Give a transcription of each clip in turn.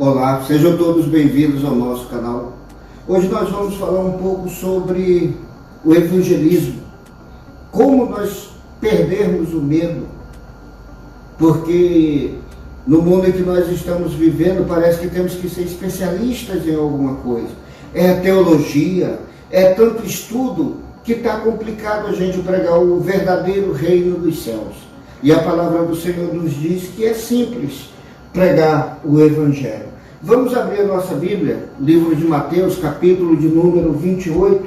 Olá, sejam todos bem-vindos ao nosso canal. Hoje nós vamos falar um pouco sobre o evangelismo, como nós perdermos o medo, porque no mundo em que nós estamos vivendo parece que temos que ser especialistas em alguma coisa. É teologia, é tanto estudo que está complicado a gente pregar o verdadeiro reino dos céus. E a palavra do Senhor nos diz que é simples pregar o evangelho. Vamos abrir a nossa Bíblia, livro de Mateus, capítulo de número 28,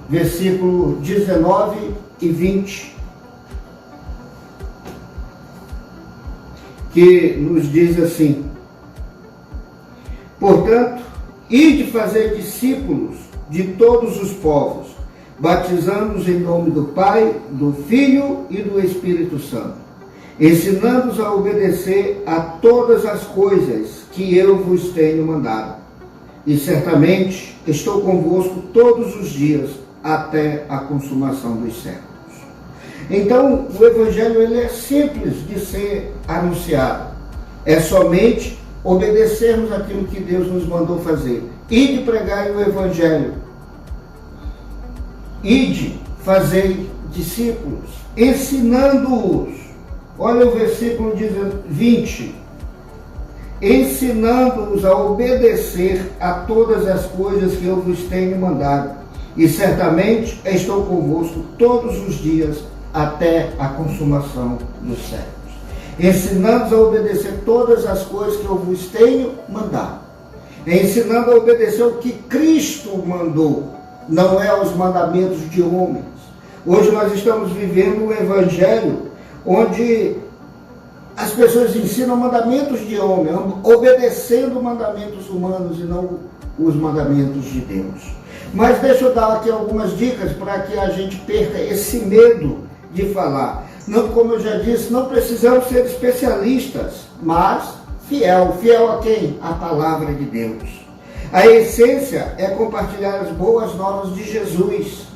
versículo 19 e 20, que nos diz assim: portanto, ide fazer discípulos de todos os povos, batizando-os em nome do Pai, do Filho e do Espírito Santo, ensinando-os a obedecer a todas as coisas que eu vos tenho mandado. E certamente estou convosco todos os dias até a consumação dos séculos. Então, o Evangelho ele é simples de ser anunciado. É somente obedecermos aquilo que Deus nos mandou fazer. Ide pregar o Evangelho. Ide fazer discípulos, ensinando-os. Olha o versículo 20. Ensinando-os a obedecer a todas as coisas que eu vos tenho mandado. E certamente estou convosco todos os dias até a consumação dos séculos. Ensinando-os a obedecer todas as coisas que eu vos tenho mandado. Ensinando a obedecer o que Cristo mandou, não é aos mandamentos de homens. Hoje nós estamos vivendo um evangelho onde as pessoas ensinam mandamentos de homem, obedecendo mandamentos humanos e não os mandamentos de Deus. Mas deixa eu dar aqui algumas dicas para que a gente perca esse medo de falar. Não, como eu já disse, não precisamos ser especialistas, mas fiel. Fiel a quem? A palavra de Deus. A essência é compartilhar as boas novas de Jesus,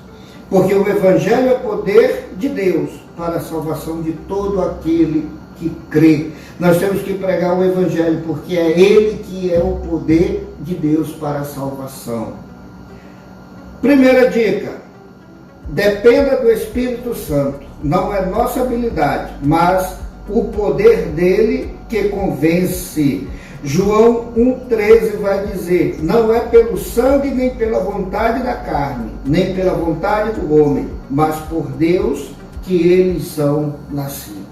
porque o Evangelho é poder de Deus para a salvação de todo aquele que crê. Nós temos que pregar o Evangelho, porque é Ele que é o poder de Deus para a salvação. Primeira dica: dependa do Espírito Santo. Não é nossa habilidade, mas o poder dele que convence. João 1,13 vai dizer: não é pelo sangue, nem pela vontade da carne, nem pela vontade do homem, mas por Deus que eles são nascidos.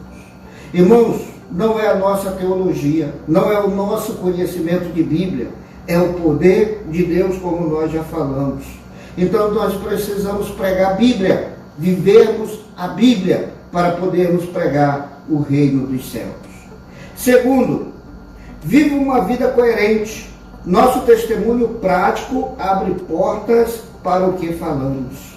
Irmãos, não é a nossa teologia, não é o nosso conhecimento de Bíblia, é o poder de Deus, como nós já falamos. Então nós precisamos pregar a Bíblia, vivermos a Bíblia, para podermos pregar o reino dos céus. Segundo, viva uma vida coerente. Nosso testemunho prático abre portas para o que falamos.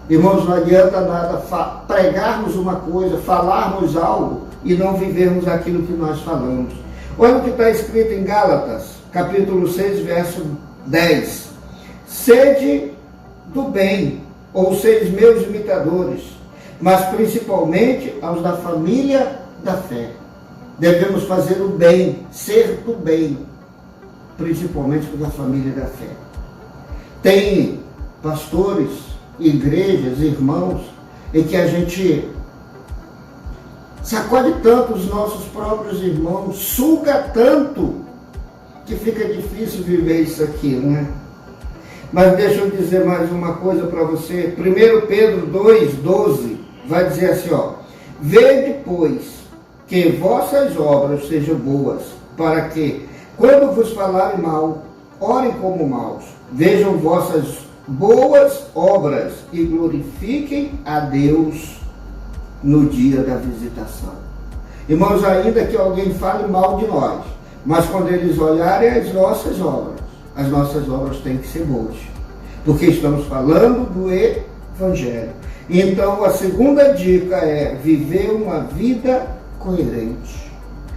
Irmãos, não adianta nada pregarmos uma coisa, falarmos algo e não vivermos aquilo que nós falamos. Olha o que está escrito em Gálatas, capítulo 6, verso 10. Sede do bem, ou sede meus imitadores, mas principalmente aos da família da fé. Devemos fazer o bem, ser do bem, principalmente da família da fé. Tem pastores, igrejas, irmãos, em que a gente sacode tanto os nossos próprios irmãos, suga tanto, que fica difícil viver isso aqui, né? Mas deixa eu dizer mais uma coisa para você. 1 Pedro 2,12 vai dizer assim, ó: vede, pois, que vossas obras sejam boas, para que, quando vos falarem mal, orem como maus, vejam vossas boas obras e glorifiquem a Deus no dia da visitação. Irmãos, ainda que alguém fale mal de nós, mas quando eles olharem as nossas obras têm que ser boas, porque estamos falando do Evangelho. Então a segunda dica é viver uma vida coerente,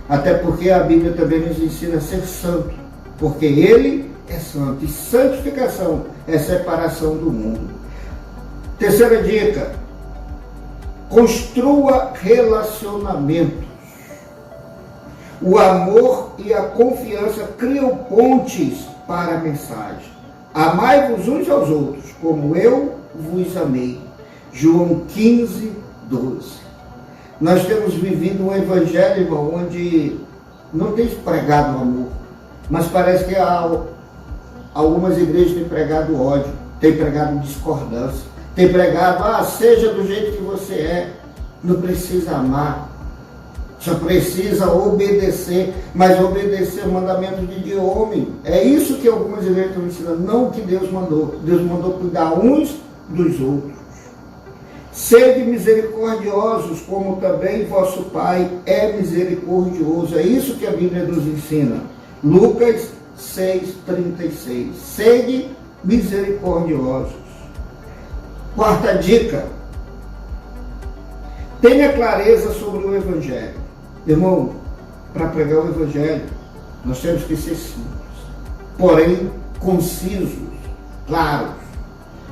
até porque a Bíblia também nos ensina a ser santo, porque Ele é santo, e santificação é separação do mundo. Terceira dica: construa relacionamentos. O amor e a confiança criam pontes para a mensagem. Amai-vos uns aos outros, como eu vos amei. João 15, 12. Nós temos vivido um evangelho, irmão, onde não tem pregado amor, mas parece que algumas igrejas têm pregado ódio, têm pregado discordância, têm pregado, seja do jeito que você é, não precisa amar, só precisa obedecer, mas obedecer é mandamento de homem. É isso que algumas igrejas estão ensinando, não o que Deus mandou. Deus mandou cuidar uns dos outros. Sede misericordiosos, como também vosso Pai é misericordioso. É isso que a Bíblia nos ensina. Lucas 6,36. Sede misericordiosos. Quarta dica. Tenha clareza sobre o Evangelho. Irmão, para pregar o Evangelho, nós temos que ser simples, porém concisos, claros.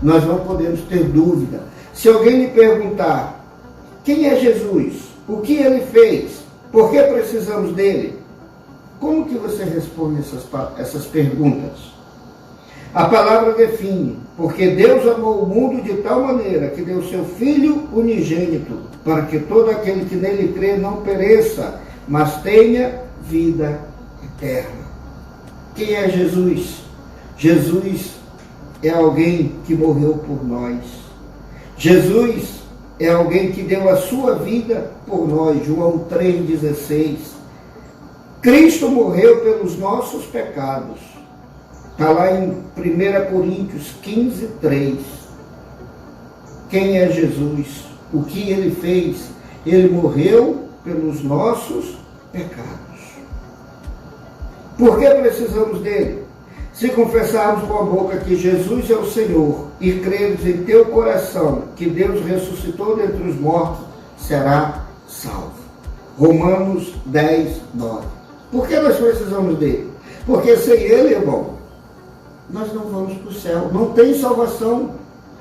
Nós não podemos ter dúvida. Se alguém lhe perguntar, quem é Jesus? O que ele fez? Por que precisamos dele? Como que você responde essas perguntas? A palavra define, porque Deus amou o mundo de tal maneira que deu seu Filho unigênito, para que todo aquele que nele crê não pereça, mas tenha vida eterna. Quem é Jesus? Jesus é alguém que morreu por nós. Jesus é alguém que deu a sua vida por nós. João 3,16. Cristo morreu pelos nossos pecados. Está lá em 1 Coríntios 15, 3. Quem é Jesus? O que ele fez? Ele morreu pelos nossos pecados. Por que precisamos dele? Se confessarmos com a boca que Jesus é o Senhor e creres em teu coração que Deus ressuscitou dentre os mortos, será salvo. Romanos 10, 9. Por que nós precisamos dele? Porque sem ele, irmão, nós não vamos para o céu. Não tem salvação.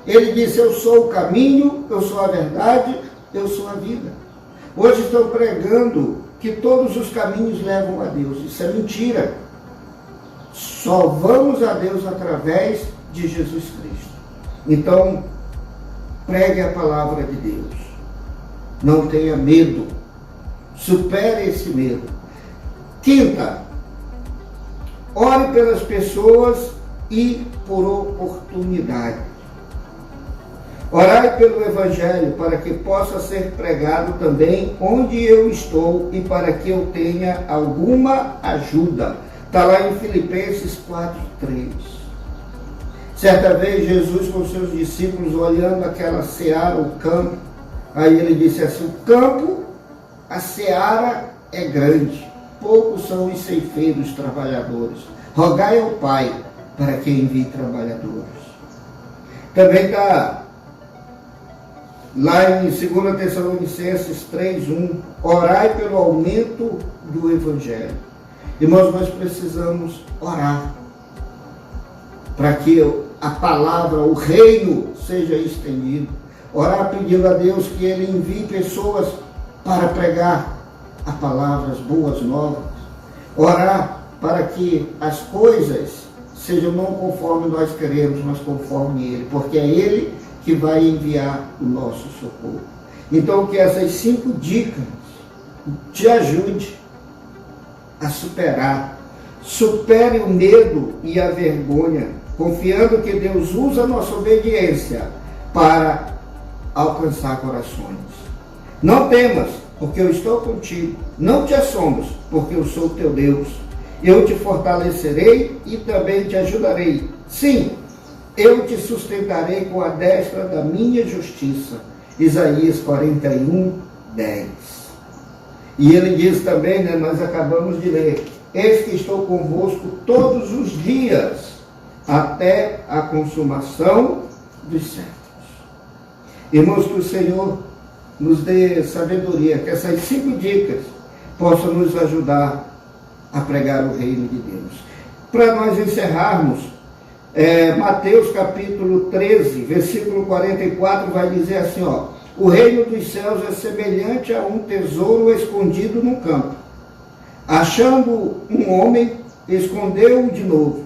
Ele disse, eu sou o caminho, eu sou a verdade, eu sou a vida. Hoje estão pregando que todos os caminhos levam a Deus. Isso é mentira. Só vamos a Deus através de Jesus Cristo. Então, pregue a palavra de Deus. Não tenha medo. Supere esse medo. Quinta, ore pelas pessoas e por oportunidade. Orai pelo Evangelho para que possa ser pregado também onde eu estou e para que eu tenha alguma ajuda. Está lá em Filipenses 4:3. Certa vez Jesus com seus discípulos olhando aquela seara, o campo, aí ele disse assim, o campo, a seara é grande, poucos são os ceifeiros trabalhadores. Rogai ao Pai para que envie trabalhadores. Também está lá em 2 Tessalonicenses 3:1, orai pelo aumento do Evangelho. Irmãos, nós precisamos orar para que a palavra, o reino seja estendido. Orar pedindo a Deus que Ele envie pessoas para pregar a palavra, as boas novas. Orar para que as coisas sejam não conforme nós queremos, mas conforme Ele, porque é Ele que vai enviar o nosso socorro. Então, que essas 5 dicas te ajudem a superar. Supere o medo e a vergonha, confiando que Deus usa a nossa obediência para alcançar corações. Não temas, porque eu estou contigo. Não te assombres, porque eu sou teu Deus. Eu te fortalecerei e também te ajudarei. Sim, eu te sustentarei com a destra da minha justiça. Isaías 41, 10. E ele diz também, nós acabamos de ler, eis que estou convosco todos os dias, até a consumação dos séculos. Irmãos, que o Senhor nos dê sabedoria, que essas 5 dicas possam nos ajudar a pregar o reino de Deus. Para nós encerrarmos, Mateus capítulo 13, versículo 44, vai dizer assim, o reino dos céus é semelhante a um tesouro escondido no campo. Achando um homem, escondeu-o de novo.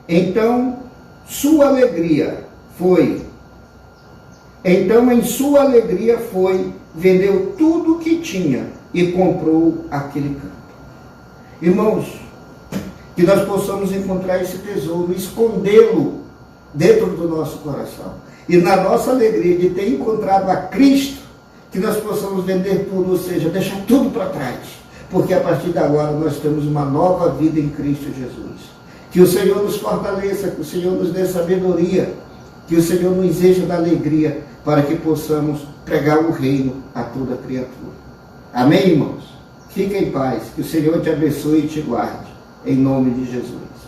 Então, em sua alegria foi, vendeu tudo o que tinha e comprou aquele campo. Irmãos, que nós possamos encontrar esse tesouro, escondê-lo dentro do nosso coração. E na nossa alegria de ter encontrado a Cristo, que nós possamos vender tudo, ou seja, deixar tudo para trás. Porque a partir de agora nós temos uma nova vida em Cristo Jesus. Que o Senhor nos fortaleça, que o Senhor nos dê sabedoria, que o Senhor nos encha da alegria, para que possamos pregar o reino a toda criatura. Amém, irmãos? Fique em paz, que o Senhor te abençoe e te guarde. Em nome de Jesus.